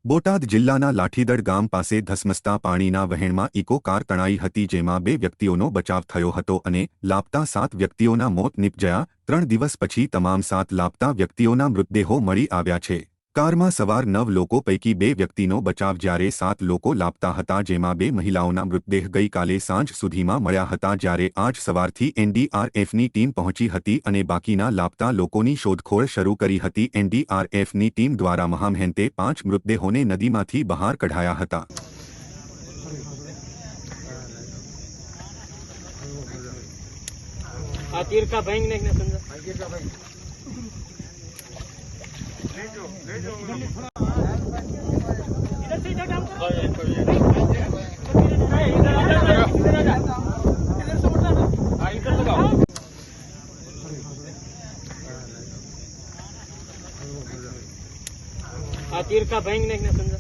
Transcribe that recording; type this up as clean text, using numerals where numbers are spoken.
બોટાદ જિલ્લાના લાઠીદડ ગામ પાસે ધસમસતા પાણીના વહેણમાં ઇકો કાર તણાઈ હતી, જેમાં 2 વ્યક્તિઓનો બચાવ થયો હતો અને લાપતા 7 વ્યક્તિઓના મોત નીપજ્યા। 3 દિવસ પછી તમામ 7 લાપતા વ્યક્તિઓના મૃતદેહો મળી આવ્યા છે। કારમાં સવાર 9 લોકો પૈકી 2 વ્યક્તિનો બચાવ, જ્યારે 7 લોકો લાપતા હતા, જેમાં 2 મહિલાઓના મૃતદેહ ગઈકાલે સાંજ સુધીમાં મળ્યા હતા, જ્યારે આજ સવારથી એનડીઆરએફની ટીમ પહોંચી હતી અને બાકીના લાપતા લોકોની શોધખોળ શરૂ કરી હતી। એનડીઆરએફની ટીમ દ્વારા મહામહેનતે 5 મૃતદેહોને નદીમાંથી બહાર કઢાયા હતા। આ તીરકા ભાઈ ને સમજા આ તીરકા ભાઈ ને સમજા